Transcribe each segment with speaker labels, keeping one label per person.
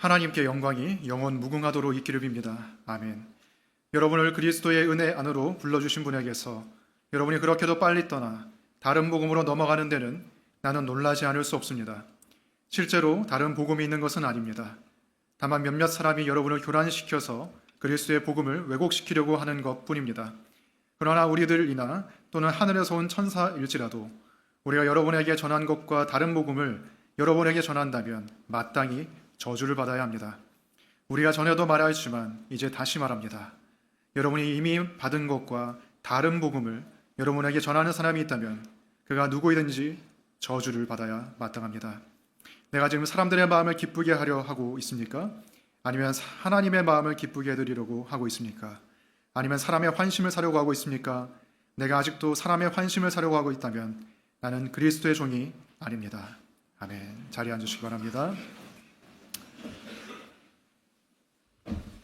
Speaker 1: 하나님께 영광이 영원 무궁하도록 있기를 빕니다. 아멘. 여러분을 그리스도의 은혜 안으로 불러주신 분에게서 여러분이 그렇게도 빨리 떠나 다른 복음으로 넘어가는 데는 나는 놀라지 않을 수 없습니다. 실제로 다른 복음이 있는 것은 아닙니다. 다만 몇몇 사람이 여러분을 교란시켜서 그리스도의 복음을 왜곡시키려고 하는 것뿐입니다. 그러나 우리들이나 또는 하늘에서 온 천사일지라도 우리가 여러분에게 전한 것과 다른 복음을 여러분에게 전한다면 마땅히 저주를 받아야 합니다. 우리가 전에도 말하였지만 이제 다시 말합니다. 여러분이 이미 받은 것과 다른 복음을 여러분에게 전하는 사람이 있다면 그가 누구이든지 저주를 받아야 마땅합니다. 내가 지금 사람들의 마음을 기쁘게 하려 하고 있습니까? 아니면 하나님의 마음을 기쁘게 해드리려고 하고 있습니까? 아니면 사람의 환심을 사려고 하고 있습니까? 내가 아직도 사람의 환심을 사려고 하고 있다면 나는 그리스도의 종이 아닙니다. 아멘. 자리에 앉으시기 바랍니다.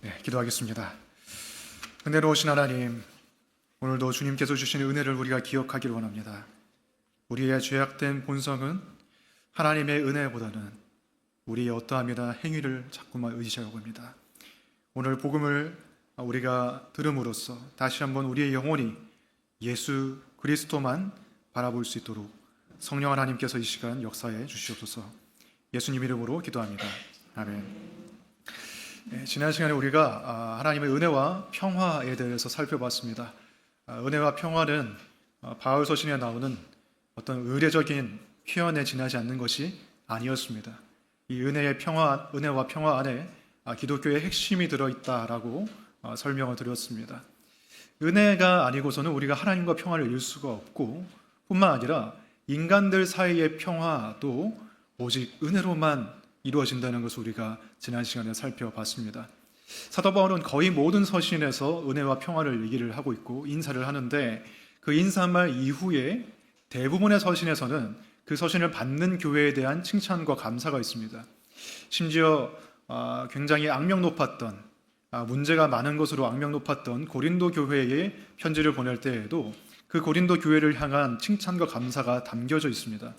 Speaker 1: 네, 기도하겠습니다. 은혜로우신 하나님, 오늘도 주님께서 주신 은혜를 우리가 기억하기를 원합니다. 우리의 죄악된 본성은 하나님의 은혜보다는 우리의 어떠함이나 행위를 자꾸만 의지하고 합니다. 오늘 복음을 우리가 들음으로써 다시 한번 우리의 영혼이 예수 그리스도만 바라볼 수 있도록 성령 하나님께서 이 시간 역사해 주시옵소서. 예수님 이름으로 기도합니다. 아멘. 네, 지난 시간에 우리가 하나님의 은혜와 평화에 대해서 살펴봤습니다. 은혜와 평화는 바울 서신에 나오는 어떤 의례적인 표현에 지나지 않는 것이 아니었습니다. 이 은혜와 평화 안에 기독교의 핵심이 들어있다라고 설명을 드렸습니다. 은혜가 아니고서는 우리가 하나님과 평화를 이룰 수가 없고, 뿐만 아니라 인간들 사이의 평화도 오직 은혜로만 이루어진다는 것을 우리가 지난 시간에 살펴봤습니다. 사도 바울은 거의 모든 서신에서 은혜와 평화를 얘기를 하고 있고 인사를 하는데, 그 인사말 이후에 대부분의 서신에서는 그 서신을 받는 교회에 대한 칭찬과 감사가 있습니다. 심지어 굉장히 악명 높았던, 문제가 많은 것으로 악명 높았던 고린도 교회에 편지를 보낼 때에도 그 고린도 교회를 향한 칭찬과 감사가 담겨져 있습니다.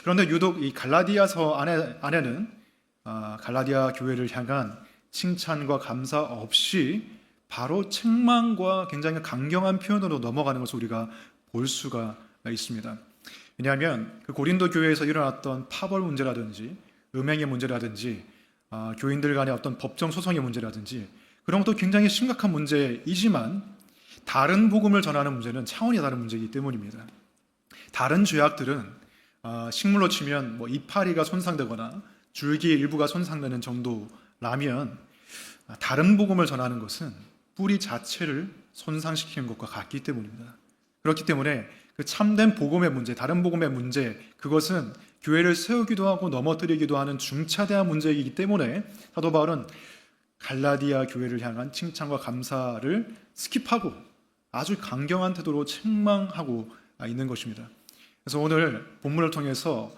Speaker 1: 그런데 유독 이 갈라디아서 안에는 갈라디아 교회를 향한 칭찬과 감사 없이 바로 책망과 굉장히 강경한 표현으로 넘어가는 것을 우리가 볼 수가 있습니다. 왜냐하면 그 고린도 교회에서 일어났던 파벌 문제라든지 음행의 문제라든지 교인들 간의 어떤 법정 소송의 문제라든지 그런 것도 굉장히 심각한 문제이지만 다른 복음을 전하는 문제는 차원이 다른 문제이기 때문입니다. 다른 죄악들은 식물로 치면 이파리가 손상되거나 줄기 일부가 손상되는 정도라면, 다른 복음을 전하는 것은 뿌리 자체를 손상시키는 것과 같기 때문입니다. 그렇기 때문에 그 참된 복음의 문제, 다른 복음의 문제, 그것은 교회를 세우기도 하고 넘어뜨리기도 하는 중차대한 문제이기 때문에 사도 바울은 갈라디아 교회를 향한 칭찬과 감사를 스킵하고 아주 강경한 태도로 책망하고 있는 것입니다. 그래서 오늘 본문을 통해서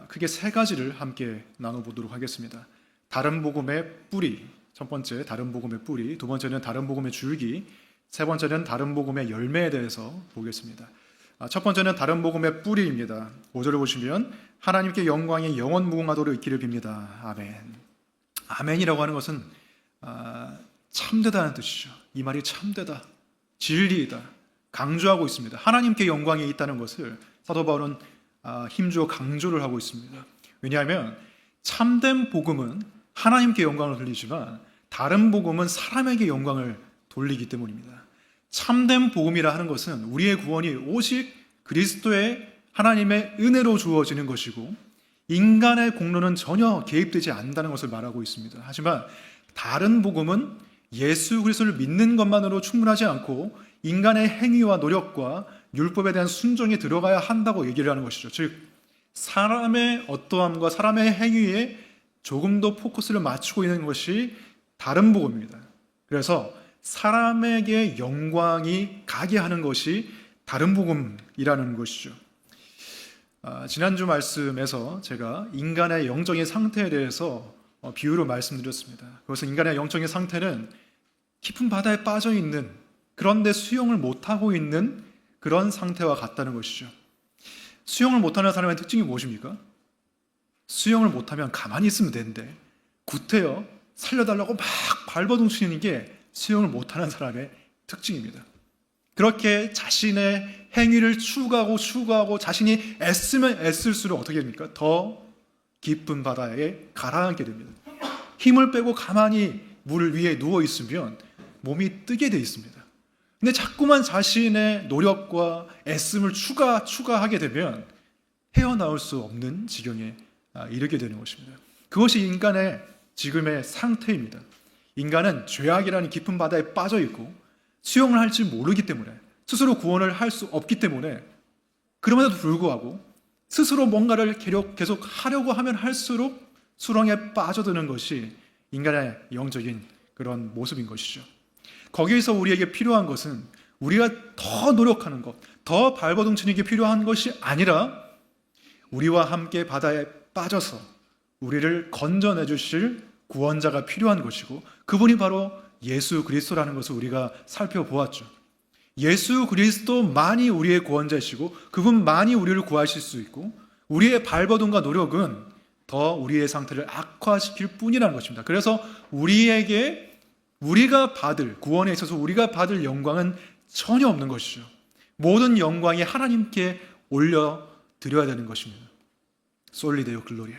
Speaker 1: 크게 세 가지를 함께 나눠보도록 하겠습니다. 다른 복음의 뿌리, 첫 번째 다른 복음의 뿌리, 두 번째는 다른 복음의 줄기, 세 번째는 다른 복음의 열매에 대해서 보겠습니다. 첫 번째는 다른 복음의 뿌리입니다. 5절을 보시면 하나님께 영광이 영원 무궁하도록 있기를 빕니다. 아멘. 아멘이라고 하는 것은 참되다는 뜻이죠. 이 말이 참되다, 진리이다, 강조하고 있습니다. 하나님께 영광이 있다는 것을 사도 바울은 힘주어 강조를 하고 있습니다. 왜냐하면 참된 복음은 하나님께 영광을 돌리지만 다른 복음은 사람에게 영광을 돌리기 때문입니다. 참된 복음이라 하는 것은 우리의 구원이 오직 그리스도의 하나님의 은혜로 주어지는 것이고 인간의 공로는 전혀 개입되지 않는다는 것을 말하고 있습니다. 하지만 다른 복음은 예수 그리스도를 믿는 것만으로 충분하지 않고 인간의 행위와 노력과 율법에 대한 순종이 들어가야 한다고 얘기를 하는 것이죠. 즉 사람의 어떠함과 사람의 행위에 조금 더 포커스를 맞추고 있는 것이 다른 복음입니다. 그래서 사람에게 영광이 가게 하는 것이 다른 복음이라는 것이죠. 지난주 말씀에서 제가 인간의 영적인 상태에 대해서 비유로 말씀드렸습니다. 그것은 인간의 영적인 상태는 깊은 바다에 빠져 있는, 그런데 수영을 못하고 있는 그런 상태와 같다는 것이죠. 수영을 못하는 사람의 특징이 무엇입니까? 수영을 못하면 가만히 있으면 되는데 구태여 살려달라고 막 발버둥치는 게 수용을 못하는 사람의 특징입니다. 그렇게 자신의 행위를 추구하고 자신이 애쓰면 애쓸수록 어떻게 됩니까? 더 깊은 바다에 가라앉게 됩니다. 힘을 빼고 가만히 물 위에 누워 있으면 몸이 뜨게 돼 있습니다. 근데 자꾸만 자신의 노력과 애씀을 추가하게 되면 헤어나올 수 없는 지경에 이르게 되는 것입니다. 그것이 인간의 지금의 상태입니다. 인간은 죄악이라는 깊은 바다에 빠져 있고 수영을 할지 모르기 때문에, 스스로 구원을 할 수 없기 때문에, 그럼에도 불구하고 스스로 뭔가를 계속 하려고 하면 할수록 수렁에 빠져드는 것이 인간의 영적인 그런 모습인 것이죠. 거기에서 우리에게 필요한 것은 우리가 더 노력하는 것, 더 발버둥치는 게 필요한 것이 아니라 우리와 함께 바다에 빠져서 우리를 건져내 주실 구원자가 필요한 것이고, 그분이 바로 예수 그리스도라는 것을 우리가 살펴보았죠. 예수 그리스도만이 우리의 구원자이시고 그분만이 우리를 구하실 수 있고, 우리의 발버둥과 노력은 더 우리의 상태를 악화시킬 뿐이라는 것입니다. 그래서 우리가 받을 구원에 있어서 우리가 받을 영광은 전혀 없는 것이죠. 모든 영광이 하나님께 올려드려야 되는 것입니다. 솔리데오 글로리아,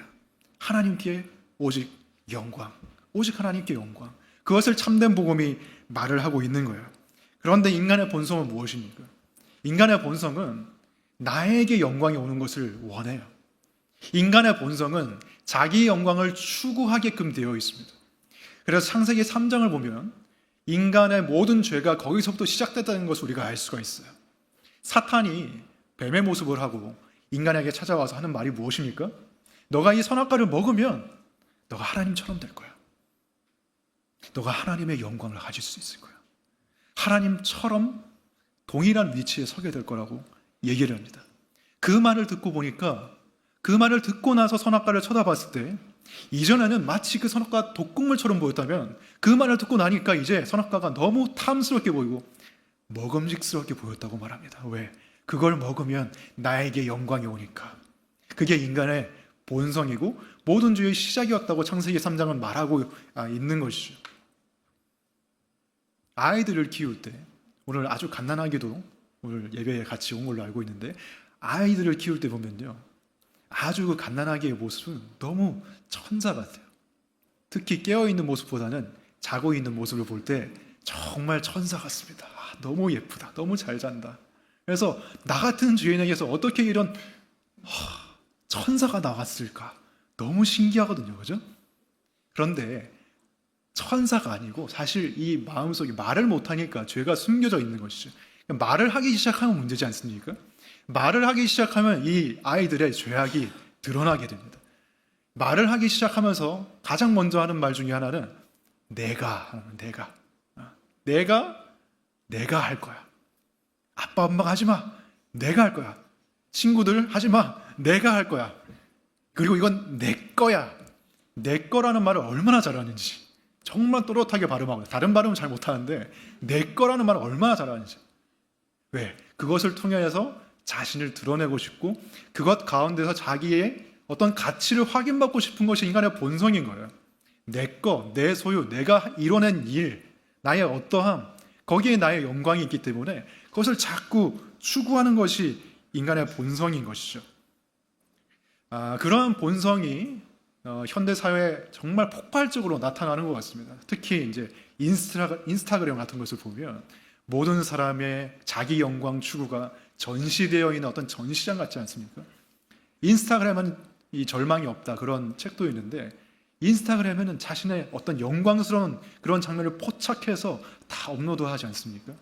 Speaker 1: 하나님께 오직 영광, 오직 하나님께 영광, 그것을 참된 복음이 말을 하고 있는 거예요. 그런데 인간의 본성은 무엇입니까? 인간의 본성은 나에게 영광이 오는 것을 원해요. 인간의 본성은 자기 영광을 추구하게끔 되어 있습니다. 그래서 창세기 3장을 보면 인간의 모든 죄가 거기서부터 시작됐다는 것을 우리가 알 수가 있어요. 사탄이 뱀의 모습을 하고 인간에게 찾아와서 하는 말이 무엇입니까? 너가 이 선악과를 먹으면 너가 하나님처럼 될 거야. 너가 하나님의 영광을 가질 수 있을 거야. 하나님처럼 동일한 위치에 서게 될 거라고 얘기를 합니다. 그 말을 듣고 보니까, 그 말을 듣고 나서 선악과를 쳐다봤을 때 이전에는 마치 그 선악과 독극물처럼 보였다면, 그 말을 듣고 나니까 이제 선악과가 너무 탐스럽게 보이고 먹음직스럽게 보였다고 말합니다. 왜? 그걸 먹으면 나에게 영광이 오니까. 그게 인간의 본성이고 모든 죄의 시작이었다고 창세기 3장은 말하고 있는 것이죠. 아이들을 키울 때, 오늘 아주 갓난아기도 오늘 예배에 같이 온 걸로 알고 있는데, 아이들을 키울 때 보면요, 아주 그 갓난아기의 모습은 너무 천사 같아요. 특히 깨어있는 모습보다는 자고 있는 모습을 볼 때 정말 천사 같습니다. 너무 예쁘다, 너무 잘 잔다. 그래서 나 같은 죄인에게서 어떻게 이런 천사가 나왔을까, 너무 신기하거든요. 그죠? 그런데 천사가 아니고 사실 이 마음속에 말을 못하니까 죄가 숨겨져 있는 것이죠. 말을 하기 시작하면 문제지 않습니까? 말을 하기 시작하면 이 아이들의 죄악이 드러나게 됩니다. 말을 하기 시작하면서 가장 먼저 하는 말 중에 하나는 내가 할 거야. 아빠 엄마가 하지 마, 내가 할 거야. 친구들 하지 마, 내가 할 거야. 그리고 이건 내 거야. 내 거라는 말을 얼마나 잘하는지 정말 또렷하게 발음하고, 다른 발음은 잘 못하는데 내 거라는 말을 얼마나 잘하는지. 왜? 그것을 통해서 자신을 드러내고 싶고 그것 가운데서 자기의 어떤 가치를 확인받고 싶은 것이 인간의 본성인 거예요. 내 거, 내 소유, 내가 이뤄낸 일, 나의 어떠함, 거기에 나의 영광이 있기 때문에 그것을 자꾸 추구하는 것이 인간의 본성인 것이죠. 그러한 본성이 현대 사회에 정말 폭발적으로 나타나는 것 같습니다. 특히 이제 인스타그램 같은 것을 보면 모든 사람의 자기 영광 추구가 전시되어 있는 어떤 전시장 같지 않습니까? 인스타그램은 이 절망이 없다, 그런 책도 있는데, 인스타그램에는 자신의 어떤 영광스러운 그런 장면을 포착해서 다 업로드하지 않습니까?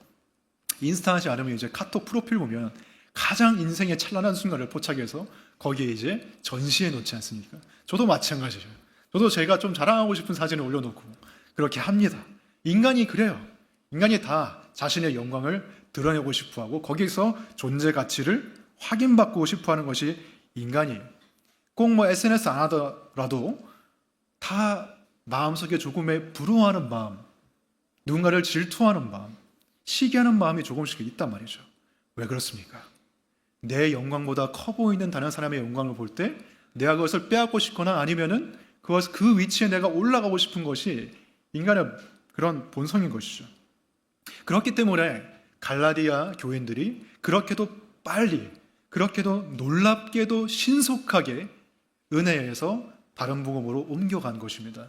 Speaker 1: 인스타하지 않으면 이제 카톡 프로필 보면 가장 인생의 찬란한 순간을 포착해서 거기에 이제 전시해 놓지 않습니까? 저도 마찬가지예요. 저도 제가 좀 자랑하고 싶은 사진을 올려놓고 그렇게 합니다. 인간이 그래요. 인간이 다 자신의 영광을 드러내고 싶어하고 거기서 존재 가치를 확인받고 싶어하는 것이 인간이에요. 꼭 SNS 안 하더라도 다 마음속에 조금의 부러워하는 마음, 누군가를 질투하는 마음, 시기하는 마음이 조금씩 있단 말이죠. 왜 그렇습니까? 내 영광보다 커 보이는 다른 사람의 영광을 볼 때 내가 그것을 빼앗고 싶거나 아니면은 그 위치에 내가 올라가고 싶은 것이 인간의 그런 본성인 것이죠. 그렇기 때문에 갈라디아 교인들이 그렇게도 빨리, 그렇게도 놀랍게도 신속하게 은혜에서 다른 복음으로 옮겨간 것입니다.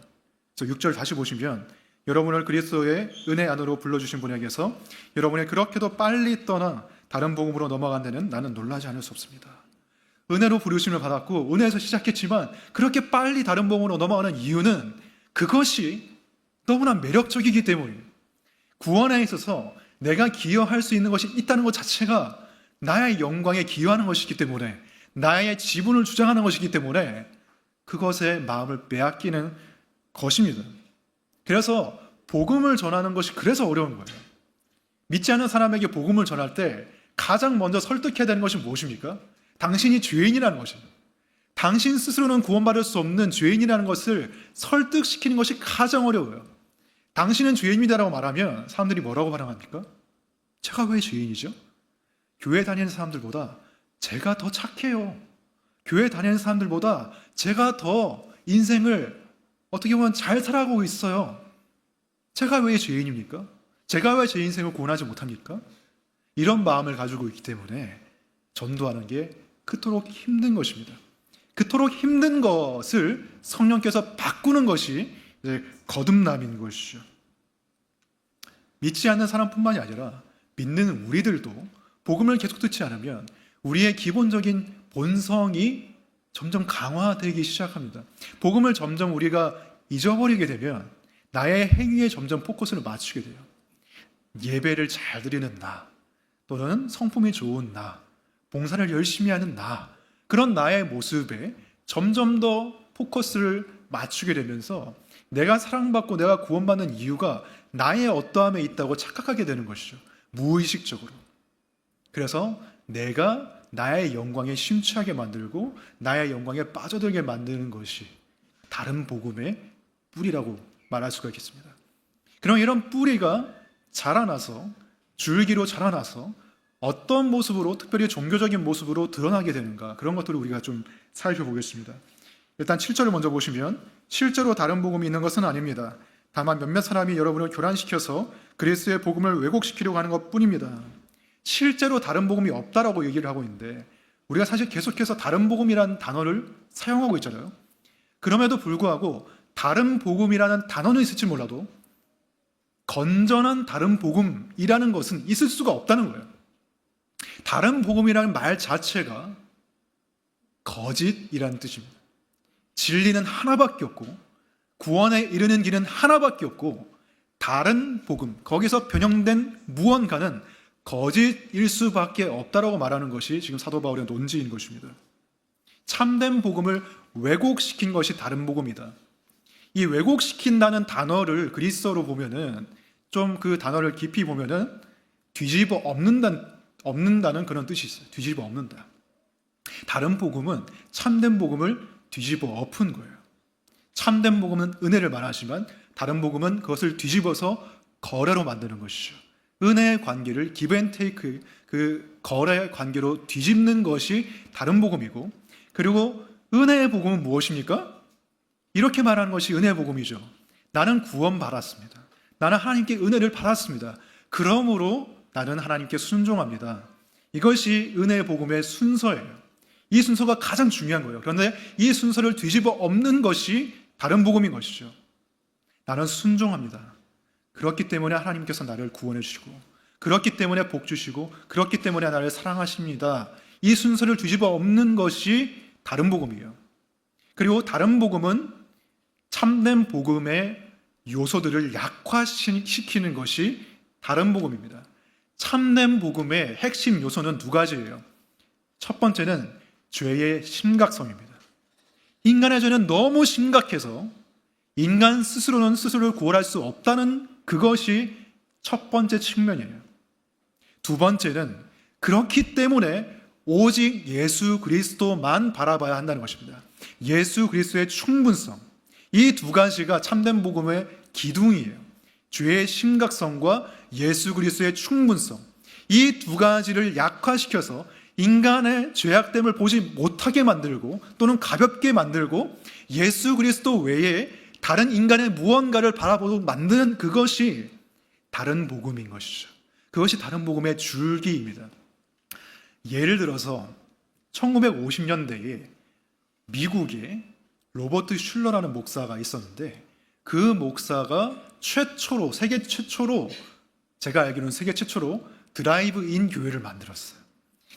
Speaker 1: 그래서 6절 다시 보시면 여러분을 그리스도의 은혜 안으로 불러주신 분에게서 여러분이 그렇게도 빨리 떠나 다른 복음으로 넘어간 데는 나는 놀라지 않을 수 없습니다. 은혜로 부르심을 받았고 은혜에서 시작했지만 그렇게 빨리 다른 복음으로 넘어가는 이유는 그것이 너무나 매력적이기 때문이에요. 구원에 있어서 내가 기여할 수 있는 것이 있다는 것 자체가 나의 영광에 기여하는 것이기 때문에, 나의 지분을 주장하는 것이기 때문에 그것에 마음을 빼앗기는 것입니다. 그래서 복음을 전하는 것이 그래서 어려운 거예요. 믿지 않는 사람에게 복음을 전할 때 가장 먼저 설득해야 되는 것이 무엇입니까? 당신이 죄인이라는 것입니다. 당신 스스로는 구원받을 수 없는 죄인이라는 것을 설득시키는 것이 가장 어려워요. 당신은 죄인이다라고 말하면 사람들이 뭐라고 반응합니까? 제가 왜 죄인이죠? 교회 다니는 사람들보다 제가 더 착해요. 교회 다니는 사람들보다 제가 더 인생을 어떻게 보면 잘 살아가고 있어요. 제가 왜 죄인입니까? 제가 왜 제 인생을 구원하지 못합니까? 이런 마음을 가지고 있기 때문에 전도하는 게 그토록 힘든 것입니다. 그토록 힘든 것을 성령께서 바꾸는 것이 이제 거듭남인 것이죠. 믿지 않는 사람뿐만이 아니라 믿는 우리들도 복음을 계속 듣지 않으면 우리의 기본적인 본성이 점점 강화되기 시작합니다. 복음을 점점 우리가 잊어버리게 되면 나의 행위에 점점 포커스를 맞추게 돼요. 예배를 잘 드리는 나, 또는 성품이 좋은 나, 봉사를 열심히 하는 나, 그런 나의 모습에 점점 더 포커스를 맞추게 되면서 내가 사랑받고 내가 구원받는 이유가 나의 어떠함에 있다고 착각하게 되는 것이죠. 무의식적으로. 그래서 내가 나의 영광에 심취하게 만들고 나의 영광에 빠져들게 만드는 것이 다른 복음의 뿌리라고 말할 수가 있겠습니다. 그럼 이런 뿌리가 자라나서, 줄기로 자라나서 어떤 모습으로, 특별히 종교적인 모습으로 드러나게 되는가, 그런 것들을 우리가 좀 살펴보겠습니다. 일단 7절을 먼저 보시면 실제로 다른 복음이 있는 것은 아닙니다. 다만 몇몇 사람이 여러분을 교란시켜서 그리스도의 복음을 왜곡시키려고 하는 것뿐입니다. 실제로 다른 복음이 없다라고 얘기를 하고 있는데 우리가 사실 계속해서 다른 복음이라는 단어를 사용하고 있잖아요. 그럼에도 불구하고 다른 복음이라는 단어는 있을지 몰라도 건전한 다른 복음이라는 것은 있을 수가 없다는 거예요. 다른 복음이라는 말 자체가 거짓이라는 뜻입니다. 진리는 하나밖에 없고 구원에 이르는 길은 하나밖에 없고 다른 복음, 거기서 변형된 무언가는 거짓일 수밖에 없다라고 말하는 것이 지금 사도 바울의 논지인 것입니다. 참된 복음을 왜곡시킨 것이 다른 복음이다. 이 왜곡시킨다는 단어를 그리스어로 보면은 좀 그 단어를 깊이 보면은 뒤집어 엎는다는 그런 뜻이 있어요. 뒤집어 엎는다. 다른 복음은 참된 복음을 뒤집어 엎은 거예요. 참된 복음은 은혜를 말하지만 다른 복음은 그것을 뒤집어서 거래로 만드는 것이죠. 은혜의 관계를 기브앤테이크, 그 거래의 관계로 뒤집는 것이 다른 복음이고, 그리고 은혜의 복음은 무엇입니까? 이렇게 말하는 것이 은혜의 복음이죠. 나는 구원받았습니다. 나는 하나님께 은혜를 받았습니다. 그러므로 나는 하나님께 순종합니다. 이것이 은혜의 복음의 순서예요. 이 순서가 가장 중요한 거예요. 그런데 이 순서를 뒤집어 엎는 것이 다른 복음인 것이죠. 나는 순종합니다. 그렇기 때문에 하나님께서 나를 구원해 주시고, 그렇기 때문에 복 주시고, 그렇기 때문에 나를 사랑하십니다. 이 순서를 뒤집어 엎는 것이 다른 복음이에요. 그리고 다른 복음은 참된 복음의 요소들을 약화시키는 것이 다른 복음입니다. 참된 복음의 핵심 요소는 두 가지예요. 첫 번째는 죄의 심각성입니다. 인간의 죄는 너무 심각해서 인간 스스로는 스스로를 구원할 수 없다는 그것이 첫 번째 측면이에요. 두 번째는 그렇기 때문에 오직 예수 그리스도만 바라봐야 한다는 것입니다. 예수 그리스도의 충분성, 이 두 가지가 참된 복음의 기둥이에요. 죄의 심각성과 예수 그리스도의 충분성, 이 두 가지를 약화시켜서 인간의 죄악됨을 보지 못하게 만들고 또는 가볍게 만들고 예수 그리스도 외에 다른 인간의 무언가를 바라보도록 만드는 그것이 다른 복음인 것이죠. 그것이 다른 복음의 줄기입니다. 예를 들어서 1950년대에 미국에 로버트 슐러라는 목사가 있었는데 그 목사가 세계 최초로 제가 알기로는 세계 최초로 드라이브인 교회를 만들었어요.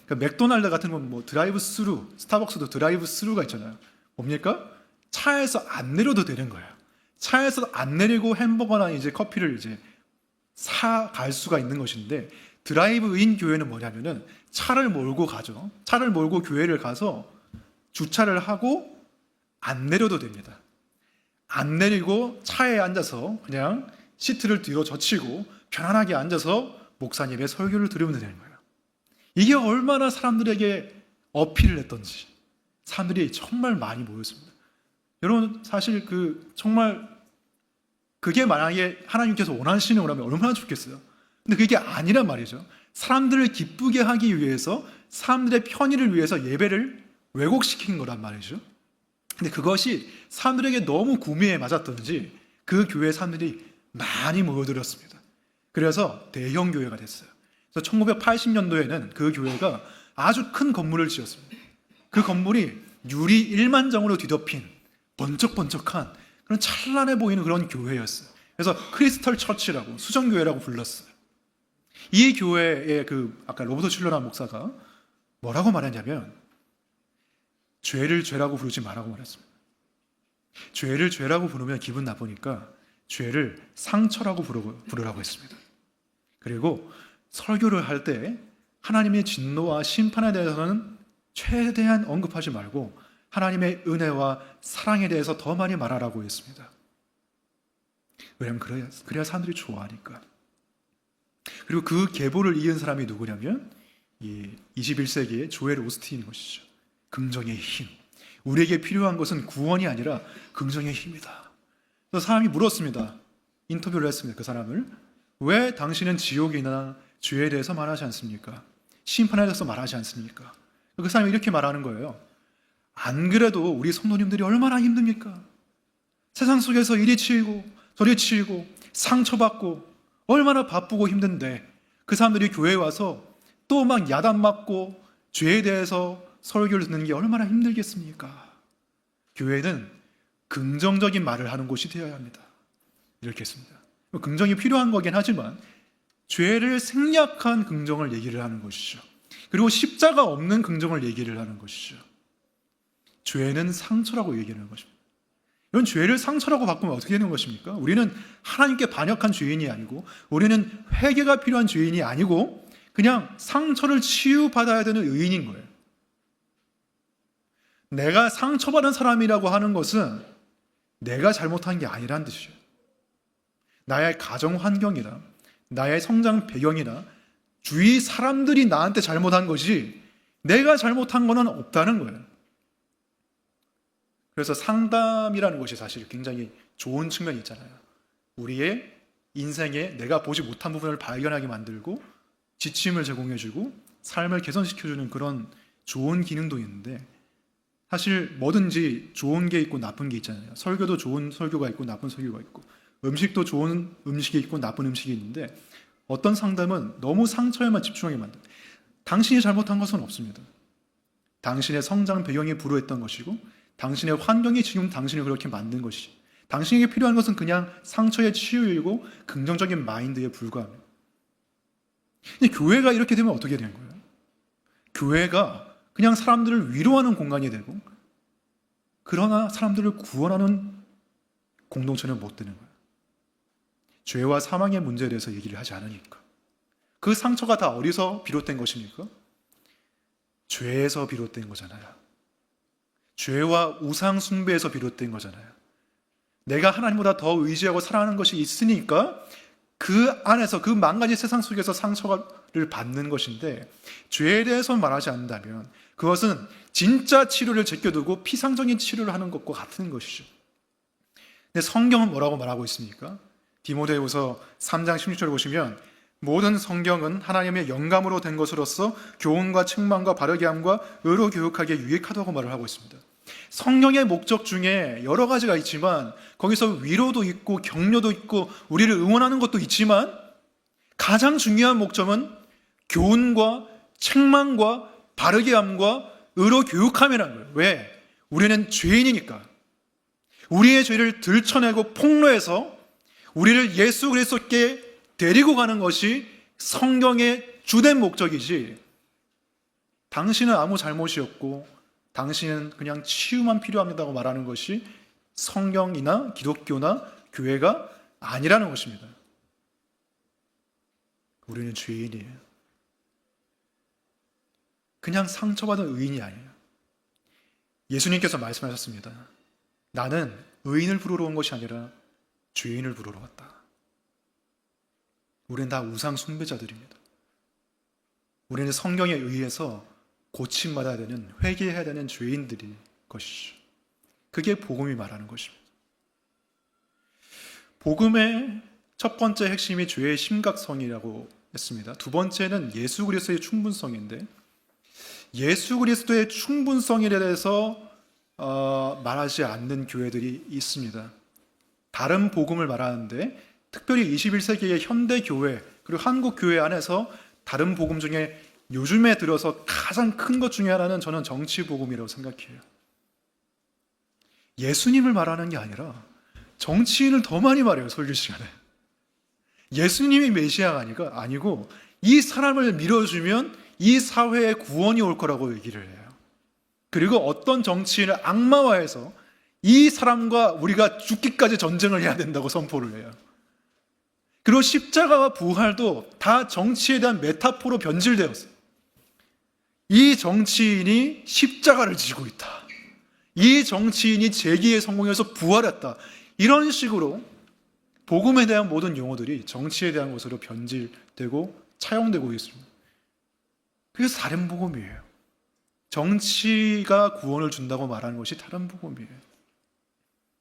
Speaker 1: 그러니까 맥도날드 같은 건 뭐 드라이브 스루, 스타벅스도 드라이브 스루가 있잖아요. 뭡니까? 차에서 안 내려도 되는 거예요. 차에서 안 내리고 햄버거나 이제 커피를 이제 사 갈 수가 있는 것인데 드라이브인 교회는 뭐냐면은 차를 몰고 가죠. 차를 몰고 교회를 가서 주차를 하고 안 내려도 됩니다. 안 내리고 차에 앉아서 그냥 시트를 뒤로 젖히고 편안하게 앉아서 목사님의 설교를 들으면 되는 거예요. 이게 얼마나 사람들에게 어필을 했던지 사람들이 정말 많이 모였습니다. 여러분 사실 정말 그게 만약에 하나님께서 원하시는 거라면 얼마나 좋겠어요. 근데 그게 아니란 말이죠. 사람들을 기쁘게 하기 위해서 사람들의 편의를 위해서 예배를 왜곡시킨 거란 말이죠. 근데 그것이 사람들에게 너무 구미에 맞았던지 그 교회 사람들이 많이 모여들었습니다. 그래서 대형 교회가 됐어요. 그래서 1980년도에는 그 교회가 아주 큰 건물을 지었습니다. 그 건물이 유리 1만장으로 뒤덮인 번쩍번쩍한 그런 찬란해 보이는 그런 교회였어요. 그래서 크리스털 처치라고 수정교회라고 불렀어요. 이 교회의 아까 로버트 슐러라는 목사가 뭐라고 말했냐면 죄를 죄라고 부르지 말라고 말했습니다. 죄를 죄라고 부르면 기분 나쁘니까 죄를 상처라고 부르라고 했습니다. 그리고 설교를 할 때 하나님의 진노와 심판에 대해서는 최대한 언급하지 말고 하나님의 은혜와 사랑에 대해서 더 많이 말하라고 했습니다. 왜냐하면 그래야 사람들이 좋아하니까. 그리고 그 계보를 이은 사람이 누구냐면 21세기의 조엘 오스틴인 것이죠. 긍정의 힘. 우리에게 필요한 것은 구원이 아니라 긍정의 힘이다. 그래서 사람이 물었습니다. 인터뷰를 했습니다. 그 사람을. 왜 당신은 지옥이나 죄에 대해서 말하지 않습니까? 심판에 대해서 말하지 않습니까? 그 사람이 이렇게 말하는 거예요. 안 그래도 우리 성도님들이 얼마나 힘듭니까? 세상 속에서 이리 치이고 저리 치이고 상처받고 얼마나 바쁘고 힘든데 그 사람들이 교회에 와서 또 막 야단 맞고 죄에 대해서 설교를 듣는 게 얼마나 힘들겠습니까? 교회는 긍정적인 말을 하는 곳이 되어야 합니다. 이렇게 했습니다. 긍정이 필요한 거긴 하지만 죄를 생략한 긍정을 얘기를 하는 것이죠. 그리고 십자가 없는 긍정을 얘기를 하는 것이죠. 죄는 상처라고 얘기하는 것입니다. 이런 죄를 상처라고 바꾸면 어떻게 되는 것입니까? 우리는 하나님께 반역한 죄인이 아니고 우리는 회개가 필요한 죄인이 아니고 그냥 상처를 치유받아야 되는 의인인 거예요. 내가 상처받은 사람이라고 하는 것은 내가 잘못한 게 아니란 뜻이에요. 나의 가정 환경이나 나의 성장 배경이나 주위 사람들이 나한테 잘못한 것이 내가 잘못한 거는 없다는 거예요. 그래서 상담이라는 것이 사실 굉장히 좋은 측면이 있잖아요. 우리의 인생에 내가 보지 못한 부분을 발견하게 만들고 지침을 제공해주고 삶을 개선시켜주는 그런 좋은 기능도 있는데 사실 뭐든지 좋은 게 있고 나쁜 게 있잖아요. 설교도 좋은 설교가 있고 나쁜 설교가 있고 음식도 좋은 음식이 있고 나쁜 음식이 있는데 어떤 상담은 너무 상처에만 집중하게 만듭니다. 당신이 잘못한 것은 없습니다. 당신의 성장 배경이 불우했던 것이고 당신의 환경이 지금 당신을 그렇게 만든 것이지 당신에게 필요한 것은 그냥 상처의 치유이고 긍정적인 마인드에 불과합니다. 근데 교회가 이렇게 되면 어떻게 되는 거예요? 교회가 그냥 사람들을 위로하는 공간이 되고 그러나 사람들을 구원하는 공동체는 못 되는 거예요. 죄와 사망의 문제에 대해서 얘기를 하지 않으니까. 그 상처가 다 어디서 비롯된 것입니까? 죄에서 비롯된 거잖아요. 죄와 우상 숭배에서 비롯된 거잖아요. 내가 하나님보다 더 의지하고 사랑하는 것이 있으니까 그 안에서 그 망가진 세상 속에서 상처를 받는 것인데 죄에 대해서 말하지 않는다면 그것은 진짜 치료를 제껴두고 피상적인 치료를 하는 것과 같은 것이죠. 근데 성경은 뭐라고 말하고 있습니까? 디모데후서 3장 16절을 보시면 모든 성경은 하나님의 영감으로 된 것으로서 교훈과 책망과 바르게 함과 의로 교육하기에 유익하다고 말을 하고 있습니다. 성경의 목적 중에 여러 가지가 있지만 거기서 위로도 있고 격려도 있고 우리를 응원하는 것도 있지만 가장 중요한 목적은 교훈과 책망과 바르게 함과 의로 교육함이라는 거예요. 왜? 우리는 죄인이니까. 우리의 죄를 들춰내고 폭로해서 우리를 예수 그리스도께 데리고 가는 것이 성경의 주된 목적이지, 당신은 아무 잘못이 없고 당신은 그냥 치유만 필요합니다고 말하는 것이 성경이나 기독교나 교회가 아니라는 것입니다. 우리는 죄인이에요. 그냥 상처받은 의인이 아니에요. 예수님께서 말씀하셨습니다. 나는 의인을 부르러 온 것이 아니라 죄인을 부르러 왔다. 우리는 다 우상 숭배자들입니다. 우리는 성경에 의해서 고침받아야 되는, 회개해야 되는 죄인들이 것이죠. 그게 복음이 말하는 것입니다. 복음의 첫 번째 핵심이 죄의 심각성이라고 했습니다. 두 번째는 예수 그리스도의 충분성인데, 예수 그리스도의 충분성에 대해서 말하지 않는 교회들이 있습니다. 다른 복음을 말하는데 특별히 21세기의 현대 교회 그리고 한국 교회 안에서 다른 복음 중에 요즘에 들어서 가장 큰 것 중에 하나는 저는 정치 복음이라고 생각해요. 예수님을 말하는 게 아니라 정치인을 더 많이 말해요, 설교 시간에. 예수님이 메시아가 아니고 이 사람을 밀어주면 이 사회에 구원이 올 거라고 얘기를 해요. 그리고 어떤 정치인을 악마화해서 이 사람과 우리가 죽기까지 전쟁을 해야 된다고 선포를 해요. 그리고 십자가와 부활도 다 정치에 대한 메타포로 변질되었어요. 이 정치인이 십자가를 지고 있다. 이 정치인이 재기에 성공해서 부활했다. 이런 식으로 복음에 대한 모든 용어들이 정치에 대한 것으로 변질되고 차용되고 있습니다. 그래서 다른 복음이에요. 정치가 구원을 준다고 말하는 것이 다른 복음이에요.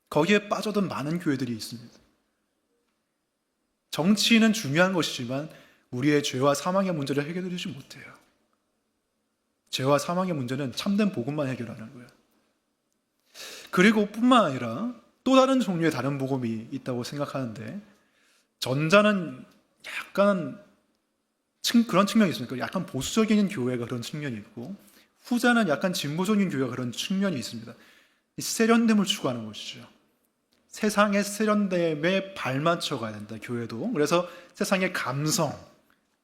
Speaker 1: 거기에 빠져든 많은 교회들이 있습니다. 정치는 중요한 것이지만 우리의 죄와 사망의 문제를 해결해 주지 못해요. 죄와 사망의 문제는 참된 복음만 해결하는 거예요. 그리고 뿐만 아니라 또 다른 종류의 다른 복음이 있다고 생각하는데, 전자는 약간 그런 측면이 있습니다. 약간 보수적인 교회가 그런 측면이 있고, 후자는 약간 진보적인 교회가 그런 측면이 있습니다. 세련됨을 추구하는 것이죠. 세상의 세련됨에 발맞춰 가야 된다, 교회도. 그래서 세상의 감성,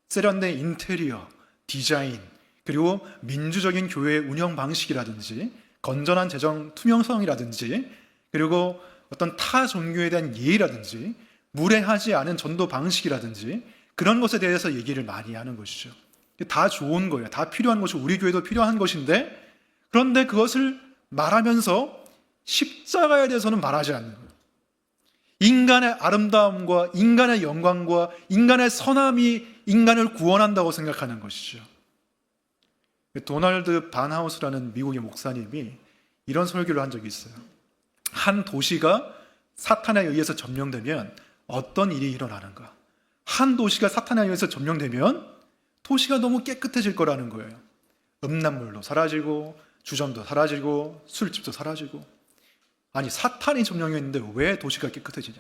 Speaker 1: 세련된 인테리어, 디자인, 그리고 민주적인 교회 운영 방식이라든지 건전한 재정 투명성이라든지, 그리고 어떤 타 종교에 대한 예의라든지 무례하지 않은 전도 방식이라든지 그런 것에 대해서 얘기를 많이 하는 것이죠. 다 좋은 거예요. 다 필요한 것이 우리 교회도 필요한 것인데, 그런데 그것을 말하면서 십자가에 대해서는 말하지 않는 거예요. 인간의 아름다움과 인간의 영광과 인간의 선함이 인간을 구원한다고 생각하는 것이죠. 도널드 반하우스라는 미국의 목사님이 이런 설교를 한 적이 있어요. 한 도시가 사탄에 의해서 점령되면 어떤 일이 일어나는가? 한 도시가 사탄에 의해서 점령되면 도시가 너무 깨끗해질 거라는 거예요. 음란물도 사라지고 주점도 사라지고 술집도 사라지고. 아니, 사탄이 점령했는데 왜 도시가 깨끗해지냐?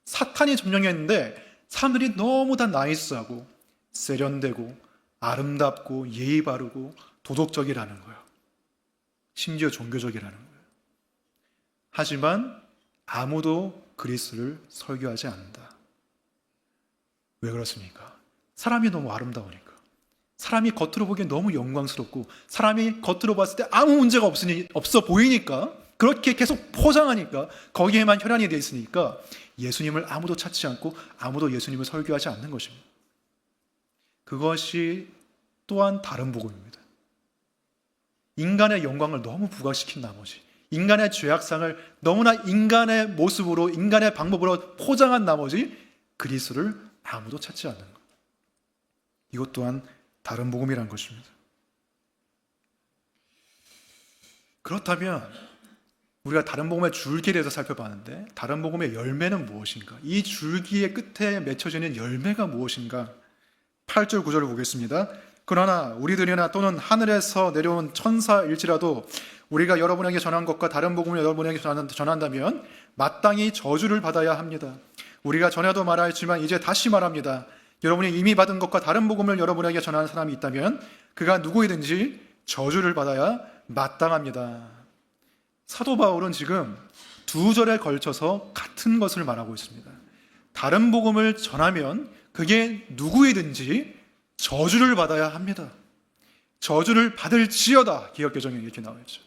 Speaker 1: 사탄이 점령했는데 사람들이 너무 다 나이스하고 세련되고 아름답고 예의 바르고 도덕적이라는 거예요. 심지어 종교적이라는 거예요. 하지만 아무도 그리스도를 설교하지 않는다. 왜 그렇습니까? 사람이 너무 아름다우니까. 사람이 겉으로 보기엔 너무 영광스럽고 사람이 겉으로 봤을 때 아무 문제가 없어 보이니까, 그렇게 계속 포장하니까, 거기에만 혈안이 되어 있으니까 예수님을 아무도 찾지 않고 아무도 예수님을 설교하지 않는 것입니다. 그것이 또한 다른 복음입니다. 인간의 영광을 너무 부각시킨 나머지, 인간의 죄악상을 너무나 인간의 모습으로, 인간의 방법으로 포장한 나머지 그리스도를 아무도 찾지 않는 것. 이것 또한 다른 복음이란 것입니다. 그렇다면 우리가 다른 복음의 줄기에 대해서 살펴봤는데, 다른 복음의 열매는 무엇인가? 이 줄기의 끝에 맺혀지는 열매가 무엇인가? 8절 9절을 보겠습니다. 그러나 우리들이나 또는 하늘에서 내려온 천사일지라도 우리가 여러분에게 전한 것과 다른 복음을 여러분에게 전한다면 마땅히 저주를 받아야 합니다. 우리가 전에도 말하였지만 이제 다시 말합니다. 여러분이 이미 받은 것과 다른 복음을 여러분에게 전하는 사람이 있다면 그가 누구이든지 저주를 받아야 마땅합니다. 사도 바울은 지금 두 절에 걸쳐서 같은 것을 말하고 있습니다. 다른 복음을 전하면 그게 누구이든지 저주를 받아야 합니다. 저주를 받을지어다. 기억개정에 이렇게 나와 있죠.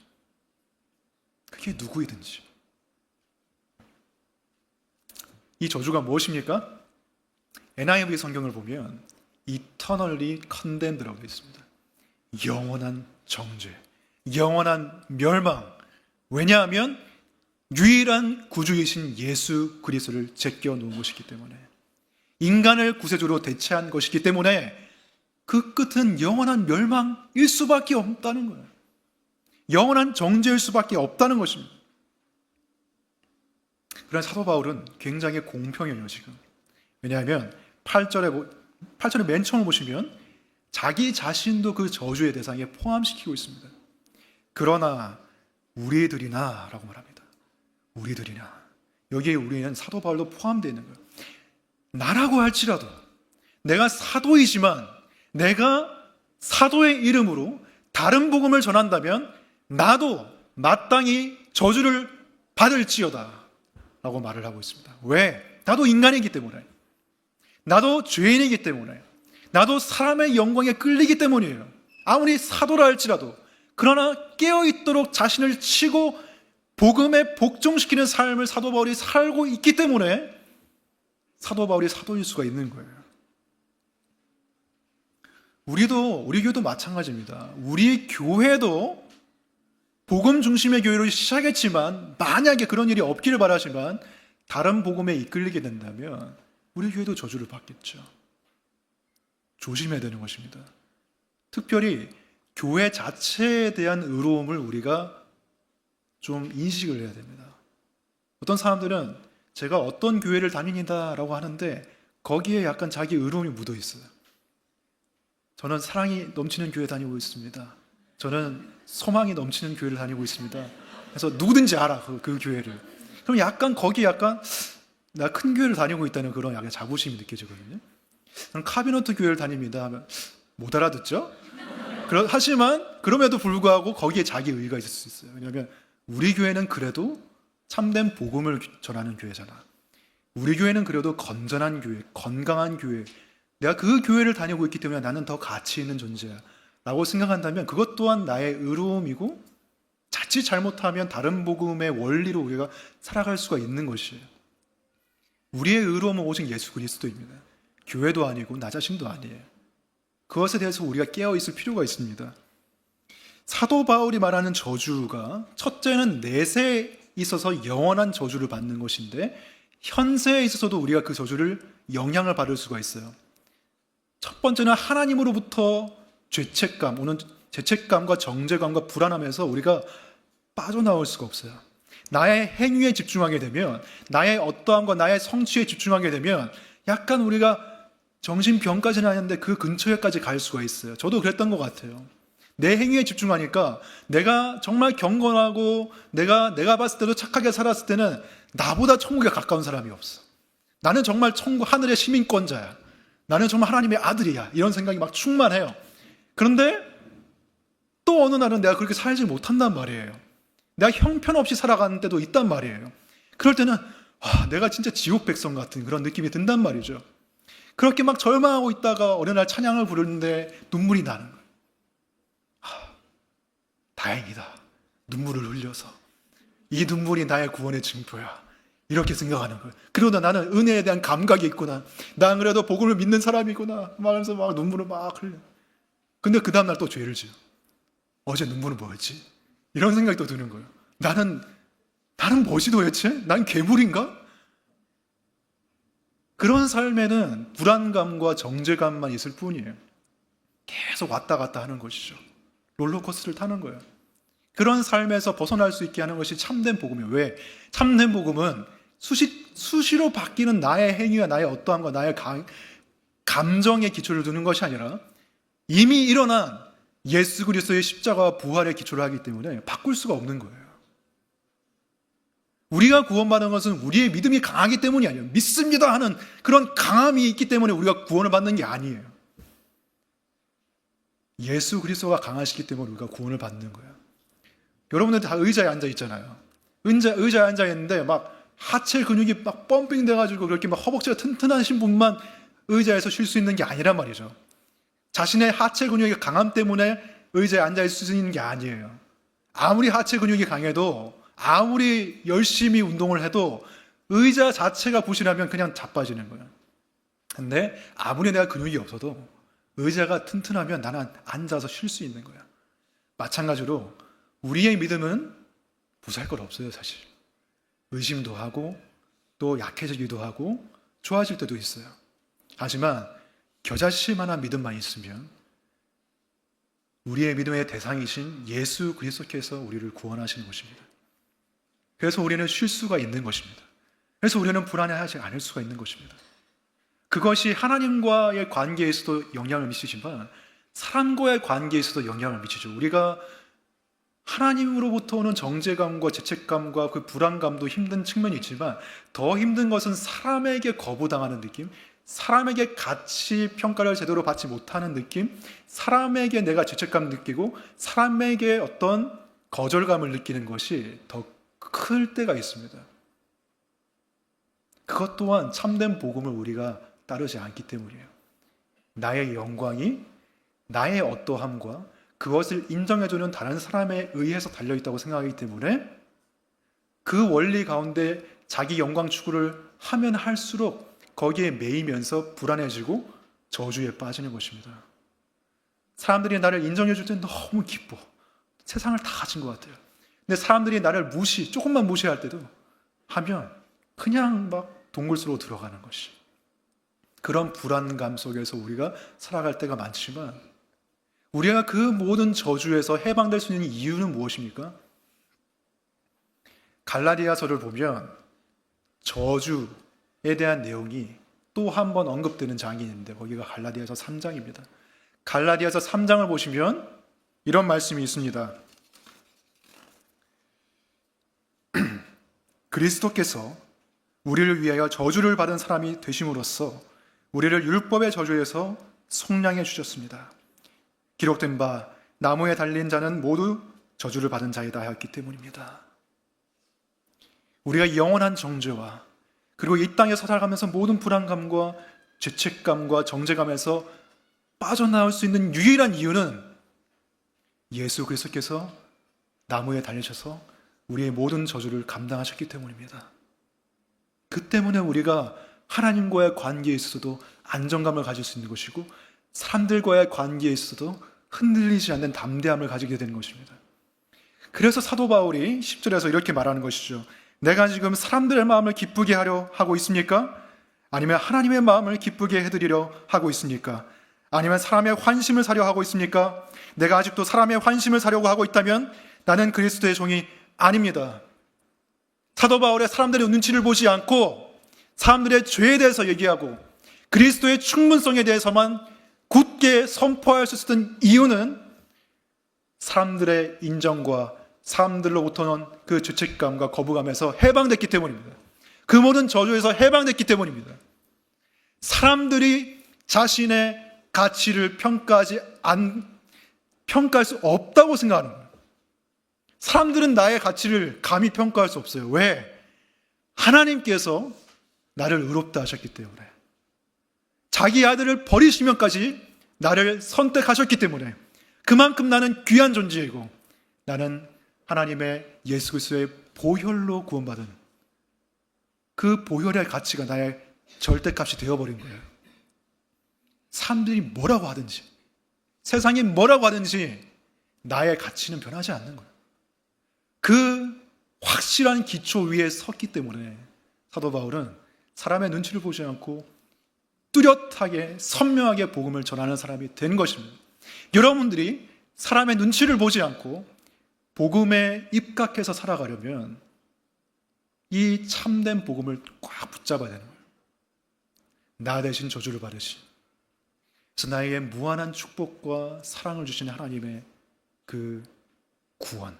Speaker 1: 그게 누구이든지. 이 저주가 무엇입니까? NIV 성경을 보면 eternally condemned라고 되어 있습니다. 영원한 정죄, 영원한 멸망. 왜냐하면 유일한 구주이신 예수 그리스도를 제껴 놓은 것이기 때문에, 인간을 구세주로 대체한 것이기 때문에 그 끝은 영원한 멸망일 수밖에 없다는 거예요. 영원한 정죄일 수밖에 없다는 것입니다. 그런 사도 바울은 굉장히 공평해요 지금. 왜냐하면 8절에 맨 처음 보시면 자기 자신도 그 저주의 대상에 포함시키고 있습니다. 그러나 우리들이나 라고 말합니다. 우리들이나. 여기에 우리는 사도 바울도 포함되어 있는 거예요. 나라고 할지라도 내가 사도이지만 내가 사도의 이름으로 다른 복음을 전한다면 나도 마땅히 저주를 받을지어다 라고 말을 하고 있습니다. 왜? 나도 인간이기 때문에, 나도 죄인이기 때문에, 나도 사람의 영광에 끌리기 때문이에요. 아무리 사도라 할지라도. 그러나 깨어있도록 자신을 치고 복음에 복종시키는 삶을 사도 바울이 살고 있기 때문에 사도 바울이 사도일 수가 있는 거예요. 우리 교회도 마찬가지입니다. 우리 교회도 복음 중심의 교회로 시작했지만 만약에 그런 일이 없기를 바라지만 다른 복음에 이끌리게 된다면 우리 교회도 저주를 받겠죠. 조심해야 되는 것입니다. 특별히 교회 자체에 대한 의로움을 우리가 좀 인식을 해야 됩니다. 어떤 사람들은 제가 어떤 교회를 다닙니다라고 하는데 거기에 약간 자기 의로움이 묻어 있어요. 저는 사랑이 넘치는 교회 다니고 있습니다. 저는 소망이 넘치는 교회를 다니고 있습니다. 그래서 누구든지 알아 그 교회를. 그럼 약간 거기 약간 나 큰 교회를 다니고 있다는 그런 약간 자부심이 느껴지거든요. 저는 카비너트 교회를 다닙니다 하면 못 알아듣죠? 하지만 그럼에도 불구하고 거기에 자기 의의가 있을 수 있어요. 왜냐하면 우리 교회는 그래도 참된 복음을 전하는 교회잖아. 우리 교회는 그래도 건전한 교회, 건강한 교회. 내가 그 교회를 다니고 있기 때문에 나는 더 가치 있는 존재야 라고 생각한다면 그것 또한 나의 의로움이고 자칫 잘못하면 다른 복음의 원리로 우리가 살아갈 수가 있는 것이에요. 우리의 의로움은 오직 예수 그리스도입니다. 교회도 아니고 나 자신도 아니에요. 그것에 대해서 우리가 깨어있을 필요가 있습니다. 사도 바울이 말하는 저주가 첫째는 내세에 있어서 영원한 저주를 받는 것인데 현세에 있어서도 우리가 그 저주를 영향을 받을 수가 있어요. 첫 번째는 하나님으로부터 죄책감과 정죄감과 불안함에서 우리가 빠져나올 수가 없어요. 나의 행위에 집중하게 되면, 나의 어떠함과 나의 성취에 집중하게 되면 약간 우리가 정신병까지는 아닌데 그 근처에까지 갈 수가 있어요. 저도 그랬던 것 같아요. 내 행위에 집중하니까 내가 정말 경건하고 내가 봤을 때도 착하게 살았을 때는 나보다 천국에 가까운 사람이 없어. 나는 정말 천국 하늘의 시민권자야. 나는 정말 하나님의 아들이야. 이런 생각이 막 충만해요. 그런데 또 어느 날은 내가 그렇게 살지 못한단 말이에요. 내가 형편없이 살아가는 때도 있단 말이에요. 그럴 때는 내가 진짜 지옥 백성 같은 그런 느낌이 든단 말이죠. 그렇게 막 절망하고 있다가 어느 날 찬양을 부르는데 눈물이 나는 거예요. 다행이다. 눈물을 흘려서. 이 눈물이 나의 구원의 증표야. 이렇게 생각하는 거예요. 그러다 나는 은혜에 대한 감각이 있구나. 난 그래도 복음을 믿는 사람이구나. 말하면서 막 눈물을 막 흘려. 근데 그 다음날 또 죄를 지어. 어제 눈물은 뭐였지? 이런 생각이 또 드는 거예요. 나는 뭐지 도대체? 난 괴물인가? 그런 삶에는 불안감과 정죄감만 있을 뿐이에요. 계속 왔다 갔다 하는 것이죠. 롤러코스터를 타는 거예요. 그런 삶에서 벗어날 수 있게 하는 것이 참된 복음이에요. 왜? 참된 복음은 수시로 바뀌는 나의 행위와 나의 어떠함과 나의 감정의 기초를 두는 것이 아니라 이미 일어난 예수 그리스도의 십자가와 부활의 기초를 하기 때문에 바꿀 수가 없는 거예요. 우리가 구원받은 것은 우리의 믿음이 강하기 때문이 아니에요. 믿습니다 하는 그런 강함이 있기 때문에 우리가 구원을 받는 게 아니에요. 예수 그리스도가 강하시기 때문에 우리가 구원을 받는 거예요. 여러분들 다 의자에 앉아 있잖아요. 의자에 앉아 있는데 막 하체 근육이 막 펌핑 돼가지고 그렇게 막 허벅지가 튼튼하신 분만 의자에서 쉴 수 있는 게 아니란 말이죠. 자신의 하체 근육이 강함 때문에 의자에 앉아 있을 수 있는 게 아니에요. 아무리 하체 근육이 강해도, 아무리 열심히 운동을 해도 의자 자체가 부실하면 그냥 자빠지는 거예요. 근데 아무리 내가 근육이 없어도 의자가 튼튼하면 나는 앉아서 쉴 수 있는 거야. 마찬가지로 우리의 믿음은 보잘 것 없어요, 사실. 의심도 하고 또 약해지기도 하고 좋아질 때도 있어요. 하지만 겨자씨일 만한 믿음만 있으면 우리의 믿음의 대상이신 예수 그리스도께서 우리를 구원하시는 것입니다. 그래서 우리는 쉴 수가 있는 것입니다. 그래서 우리는 불안해하지 않을 수가 있는 것입니다. 그것이 하나님과의 관계에서도 영향을 미치지만 사람과의 관계에서도 영향을 미치죠. 우리가 하나님으로부터 오는 정죄감과 죄책감과 그 불안감도 힘든 측면이 있지만 더 힘든 것은 사람에게 거부당하는 느낌, 사람에게 가치 평가를 제대로 받지 못하는 느낌, 사람에게 내가 죄책감 느끼고 사람에게 어떤 거절감을 느끼는 것이 더 클 때가 있습니다. 그것 또한 참된 복음을 우리가 따르지 않기 때문이에요. 나의 영광이 나의 어떠함과 그것을 인정해주는 다른 사람에 의해서 달려있다고 생각하기 때문에 그 원리 가운데 자기 영광 추구를 하면 할수록 거기에 매이면서 불안해지고 저주에 빠지는 것입니다. 사람들이 나를 인정해줄 때 너무 기뻐. 세상을 다 가진 것 같아요. 근데 사람들이 나를 조금만 무시할 때도 하면 그냥 막 동굴 속으로 들어가는 것이. 그런 불안감 속에서 우리가 살아갈 때가 많지만 우리가 그 모든 저주에서 해방될 수 있는 이유는 무엇입니까? 갈라디아서를 보면 저주에 대한 내용이 또 한 번 언급되는 장이 있는데 거기가 갈라디아서 3장입니다. 갈라디아서 3장을 보시면 이런 말씀이 있습니다. 그리스도께서 우리를 위하여 저주를 받은 사람이 되심으로써 우리를 율법의 저주에서 속량해 주셨습니다. 기록된 바 나무에 달린 자는 모두 저주를 받은 자이다 하였기 때문입니다. 우리가 영원한 정죄와 그리고 이 땅에서 살아가면서 모든 불안감과 죄책감과 정죄감에서 빠져나올 수 있는 유일한 이유는 예수 그리스도께서 나무에 달리셔서 우리의 모든 저주를 감당하셨기 때문입니다. 그 때문에 우리가 하나님과의 관계에 있어서도 안정감을 가질 수 있는 것이고 사람들과의 관계에 있어서도 흔들리지 않는 담대함을 가지게 되는 것입니다. 그래서 사도 바울이 10절에서 이렇게 말하는 것이죠. 내가 지금 사람들의 마음을 기쁘게 하려 하고 있습니까? 아니면 하나님의 마음을 기쁘게 해드리려 하고 있습니까? 아니면 사람의 환심을 사려 하고 있습니까? 내가 아직도 사람의 환심을 사려고 하고 있다면 나는 그리스도의 종이 아닙니다. 사도 바울의 사람들의 눈치를 보지 않고 사람들의 죄에 대해서 얘기하고 그리스도의 충분성에 대해서만 굳게 선포할 수 있었던 이유는 사람들의 인정과 사람들로부터는 그 죄책감과 거부감에서 해방됐기 때문입니다. 그 모든 저주에서 해방됐기 때문입니다. 사람들이 자신의 가치를 평가할 수 없다고 생각하는 거예요. 사람들은 나의 가치를 감히 평가할 수 없어요. 왜? 하나님께서 나를 의롭다 하셨기 때문에. 자기 아들을 버리시면까지 나를 선택하셨기 때문에 그만큼 나는 귀한 존재이고 나는 하나님의 예수 그리스도의 보혈로 구원받은 그 보혈의 가치가 나의 절대값이 되어버린 거예요. 사람들이 뭐라고 하든지 세상이 뭐라고 하든지 나의 가치는 변하지 않는 거예요. 그 확실한 기초 위에 섰기 때문에 사도 바울은 사람의 눈치를 보지 않고 뚜렷하게 선명하게 복음을 전하는 사람이 된 것입니다. 여러분들이 사람의 눈치를 보지 않고 복음에 입각해서 살아가려면 이 참된 복음을 꽉 붙잡아야 되는 거예요. 나 대신 저주를 받으신 그래서 나에게 무한한 축복과 사랑을 주시는 하나님의 그 구원,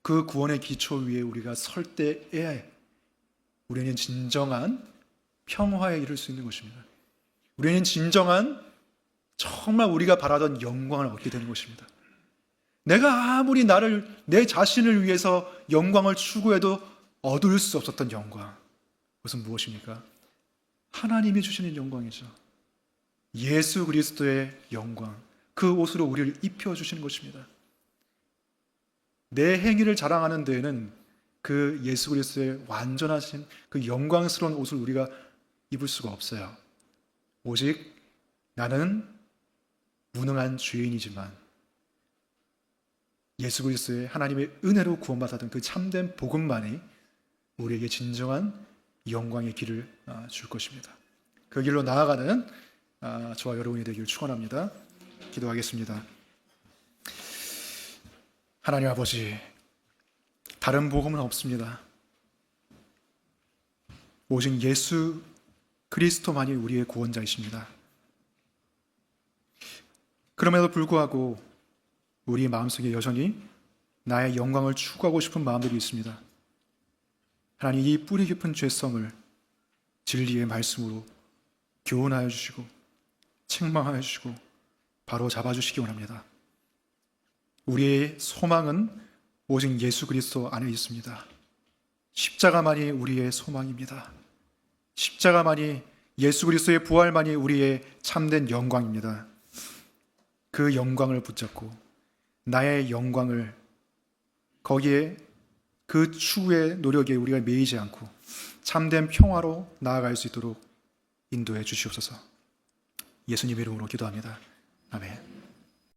Speaker 1: 그 구원의 기초 위에 우리가 설 때에 우리는 진정한 평화에 이를 수 있는 것입니다. 우리는 진정한 정말 우리가 바라던 영광을 얻게 되는 것입니다. 내가 아무리 내 자신을 위해서 영광을 추구해도 얻을 수 없었던 영광, 그것은 무엇입니까? 하나님이 주시는 영광이죠. 예수 그리스도의 영광, 그 옷으로 우리를 입혀주시는 것입니다. 내 행위를 자랑하는 데에는 그 예수 그리스도의 완전하신 그 영광스러운 옷을 우리가 입을 수가 없어요. 오직 나는 무능한 죄인이지만 예수 그리스도의 하나님의 은혜로 구원받았던 그 참된 복음만이 우리에게 진정한 영광의 길을 줄 것입니다. 그 길로 나아가는 저와 여러분이 되기를 축원합니다. 기도하겠습니다. 하나님 아버지, 다른 복음은 없습니다. 오직 예수 그리스도만이 우리의 구원자이십니다. 그럼에도 불구하고 우리 마음속에 여전히 나의 영광을 추구하고 싶은 마음들이 있습니다. 하나님, 이 뿌리 깊은 죄성을 진리의 말씀으로 교훈하여 주시고 책망하여 주시고 바로 잡아주시기 원합니다. 우리의 소망은 오직 예수 그리스도 안에 있습니다. 십자가만이 우리의 소망입니다. 십자가만이, 예수 그리스도의 부활만이 우리의 참된 영광입니다. 그 영광을 붙잡고 나의 영광을 거기에 그 추구의 노력에 우리가 매이지 않고 참된 평화로 나아갈 수 있도록 인도해 주시옵소서. 예수님 이름으로 기도합니다. 아멘.